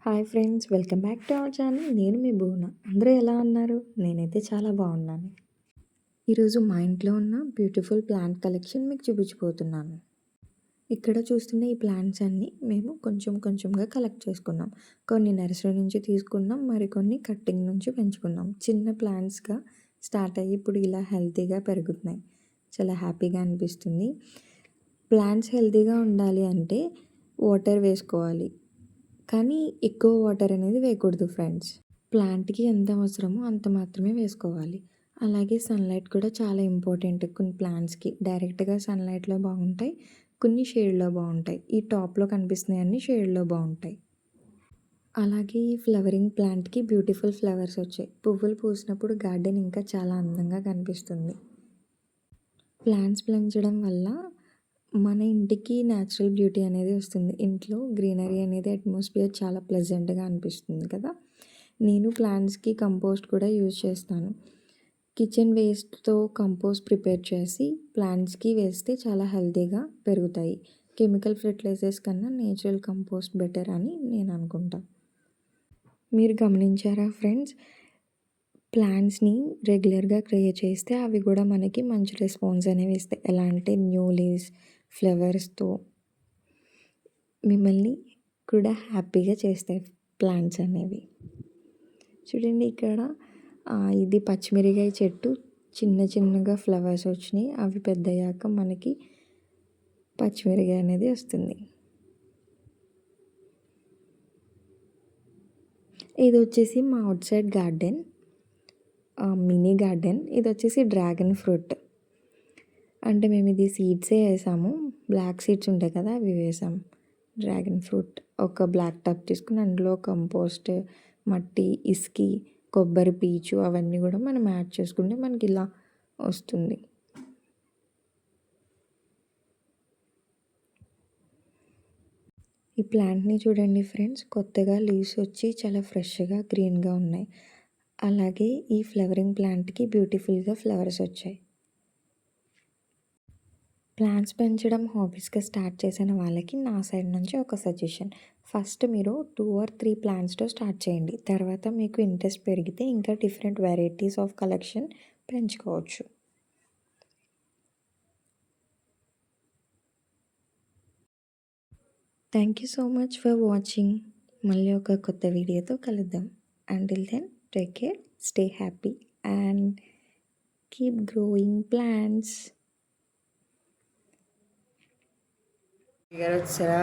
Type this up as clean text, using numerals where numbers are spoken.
Hi friends, welcome back to our channel. నేను మీ భువన. అందరూ ఎలా ఉన్నారు? నేనైతే చాలా బాగున్నాను. ఈరోజు మా ఇంట్లో ఉన్న బ్యూటిఫుల్ ప్లాంట్ కలెక్షన్ మీకు చూపించబోతున్నాను. ఇక్కడ చూస్తున్న ఈ ప్లాంట్స్ అన్నీ మేము కొంచెం కొంచెంగా కలెక్ట్ చేసుకున్నాం. కొన్ని నర్సరీ నుంచి తీసుకున్నాం, మరికొన్ని కట్టింగ్ నుంచి పెంచుకున్నాం. చిన్న ప్లాంట్స్గా స్టార్ట్ అయ్యి ఇప్పుడు ఇలా హెల్తీగా పెరుగుతున్నాయి. చాలా హ్యాపీగా అనిపిస్తుంది. ప్లాంట్స్ హెల్తీగా ఉండాలి అంటే వాటర్ వేసుకోవాలి, కానీ ఎక్కువ వాటర్ అనేది వేయకూడదు ఫ్రెండ్స్. ప్లాంట్కి ఎంత అవసరమో అంత మాత్రమే వేసుకోవాలి. అలాగే సన్లైట్ కూడా చాలా ఇంపార్టెంట్. కొన్ని ప్లాంట్స్కి డైరెక్ట్గా సన్లైట్లో బాగుంటాయి, కొన్ని షేడ్లో బాగుంటాయి. ఈ టాప్లో కనిపిస్తున్నాయి అన్ని షేడ్లో బాగుంటాయి. అలాగే ఈ ఫ్లవరింగ్ ప్లాంట్కి బ్యూటిఫుల్ ఫ్లవర్స్ వచ్చాయి. పువ్వులు పూసినప్పుడు గార్డెన్ ఇంకా చాలా అందంగా కనిపిస్తుంది. ప్లాంట్స్ పెంచడం వల్ల మన ఇంటికి న్యాచురల్ బ్యూటీ అనేది వస్తుంది. ఇంట్లో గ్రీనరీ అనేది అట్మాస్ఫియర్ చాలా ప్లెజెంట్గా అనిపిస్తుంది కదా. నేను ప్లాంట్స్కి కంపోస్ట్ కూడా యూజ్ చేస్తాను. కిచెన్ వేస్ట్తో కంపోస్ట్ ప్రిపేర్ చేసి ప్లాంట్స్కి వేస్తే చాలా హెల్తీగా పెరుగుతాయి. కెమికల్ ఫెర్టిలైజర్స్ కన్నా నేచురల్ కంపోస్ట్ బెటర్ అని నేను అనుకుంటాను. మీరు గమనించారా ఫ్రెండ్స్? ప్లాంట్స్ని రెగ్యులర్గా క్రియేట్ చేస్తే అవి కూడా మనకి మంచి రెస్పాన్స్ అనేవి ఇస్తాయి. ఎలా అంటే న్యూ లీవ్స్, ఫ్లవర్స్తో మిమ్మల్ని కూడా హ్యాపీగా చేస్తాయి ప్లాంట్స్ అనేవి. చూడండి ఇక్కడ ఇది పచ్చిమిరకాయ చెట్టు. చిన్న చిన్నగా ఫ్లవర్స్ వచ్చినాయి. అవి పెద్దయ్యాక మనకి పచ్చిమిరకాయ అనేది వస్తుంది. ఇది వచ్చేసి మా out side garden, mini garden. ఇది వచ్చేసి డ్రాగన్ ఫ్రూట్. అంటే మేము ఇది సీడ్సే వేసాము. బ్లాక్ సీడ్స్ ఉంటాయి కదా, అవి వేసాము. డ్రాగన్ ఫ్రూట్ ఒక బ్లాక్ టబ్ తీసుకుని అందులో కంపోస్ట్, మట్టి, ఇసుకి, కొబ్బరి పీచు అవన్నీ కూడా మనం యాడ్ చేసుకుంటే మనకి ఇలా వస్తుంది. ఈ ప్లాంట్ని చూడండి ఫ్రెండ్స్, కొత్తగా లీవ్స్ వచ్చి చాలా ఫ్రెష్గా గ్రీన్గా ఉన్నాయి. అలాగే ఈ ఫ్లవరింగ్ ప్లాంట్కి బ్యూటిఫుల్గా ఫ్లవర్స్ వచ్చాయి. ప్లాంట్స్ పెంచడం హాబీస్గా స్టార్ట్ చేసిన వాళ్ళకి నా సైడ్ నుంచి ఒక సజెషన్. ఫస్ట్ మీరు 2 or 3 ప్లాంట్స్తో స్టార్ట్ చేయండి. తర్వాత మీకు ఇంట్రెస్ట్ పెరిగితే ఇంకా డిఫరెంట్ వెరైటీస్ ఆఫ్ కలెక్షన్ పెంచుకోవచ్చు. Thank you so much for watching. మళ్ళీ ఒక కొత్త వీడియోతో కలుద్దాం. Until then take care, stay happy and keep growing plants. వచ్చారా?